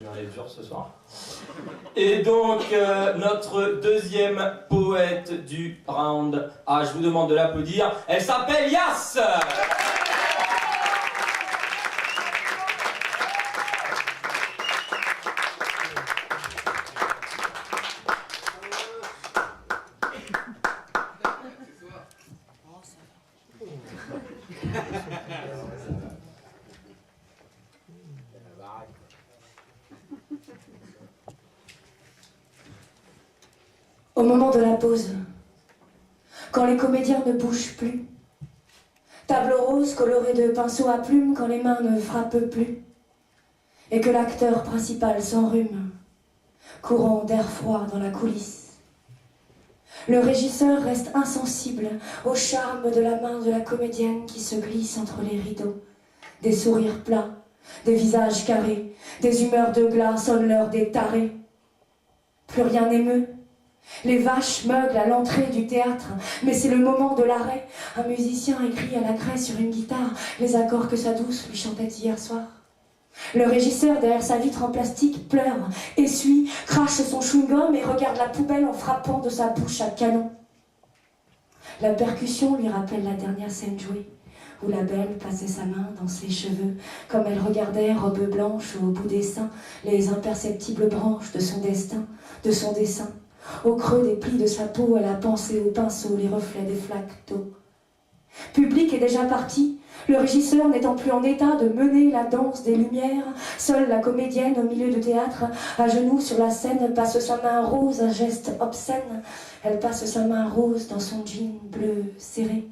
Elle est dure ce soir. Et donc, notre deuxième poète du round, je vous demande de l'applaudir, elle s'appelle Yass. Au moment de la pause, quand les comédiens ne bougent plus, tableau rose coloré de pinceaux à plumes quand les mains ne frappent plus, et que l'acteur principal s'enrhume, courant d'air froid dans la coulisse. Le régisseur reste insensible au charme de la main de la comédienne qui se glisse entre les rideaux. Des sourires plats, des visages carrés, des humeurs de glas sonnent l'heure des tarés. Plus rien n'émeut. Les vaches meuglent à l'entrée du théâtre, mais c'est le moment de l'arrêt. Un musicien écrit à la craie sur une guitare les accords que sa douce lui chantait hier soir. Le régisseur, derrière sa vitre en plastique, pleure, essuie, crache son chewing-gum et regarde la poubelle en frappant de sa bouche à canon. La percussion lui rappelle la dernière scène jouée, où la belle passait sa main dans ses cheveux, comme elle regardait, robe blanche au bout des seins, les imperceptibles branches de son destin, de son dessin. Au creux des plis de sa peau, elle a pensé au pinceau, les reflets des flaques d'eau. Public est déjà parti, le régisseur n'étant plus en état de mener la danse des lumières. Seule la comédienne au milieu du théâtre, à genoux sur la scène, passe sa main rose, un geste obscène. Elle passe sa main rose dans son jean bleu serré.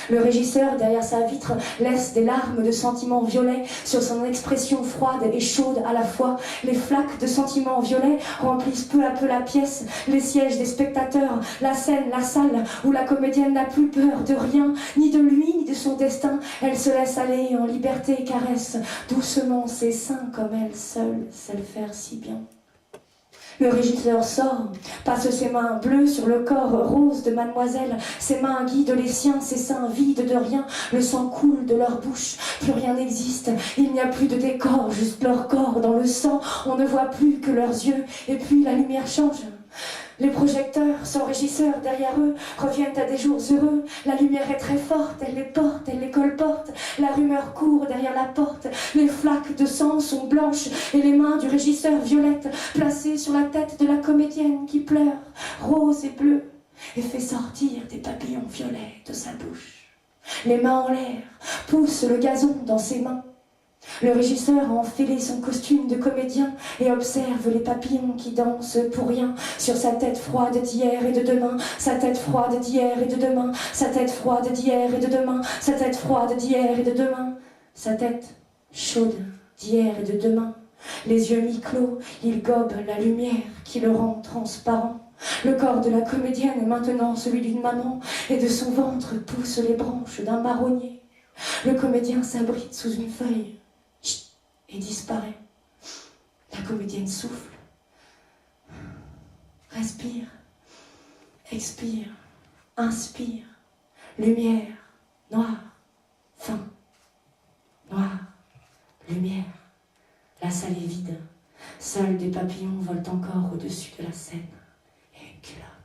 Le régisseur, derrière sa vitre, laisse des larmes de sentiments violets sur son expression froide et chaude à la fois. Les flaques de sentiments violets remplissent peu à peu la pièce, les sièges des spectateurs, la scène, la salle, où la comédienne n'a plus peur de rien, ni de lui, ni de son destin. Elle se laisse aller en liberté et caresse doucement ses seins comme elle seule sait le faire si bien. Le régisseur sort, passe ses mains bleues sur le corps rose de mademoiselle. Ses mains guident les siens, ses seins vides de rien. Le sang coule de leur bouche, plus rien n'existe. Il n'y a plus de décor, juste leur corps dans le sang. On ne voit plus que leurs yeux, et puis la lumière change. Les projecteurs, sans régisseur derrière eux, reviennent à des jours heureux. La lumière est très forte, elle les porte, elle les colporte. La rumeur court derrière la porte. Les flaques de sang sont blanches et les mains du régisseur violettes, placées sur la tête de la comédienne qui pleure, rose et bleue, et fait sortir des papillons violets de sa bouche. Les mains en l'air, pousse le gazon dans ses mains. Le régisseur a enfilé son costume de comédien et observe les papillons qui dansent pour rien sur sa tête froide d'hier et de demain, sa tête froide d'hier et de demain, sa tête froide d'hier et de demain, sa tête froide d'hier et de demain, sa tête chaude d'hier et de demain. Les yeux mi-clos, il gobe la lumière qui le rend transparent. Le corps de la comédienne est maintenant celui d'une maman et de son ventre poussent les branches d'un marronnier. Le comédien s'abrite sous une feuille et disparaît. La comédienne souffle, respire, expire, inspire, lumière, noir, fin, noir, lumière. La salle est vide, seuls des papillons volent encore au-dessus de la scène et une culotte.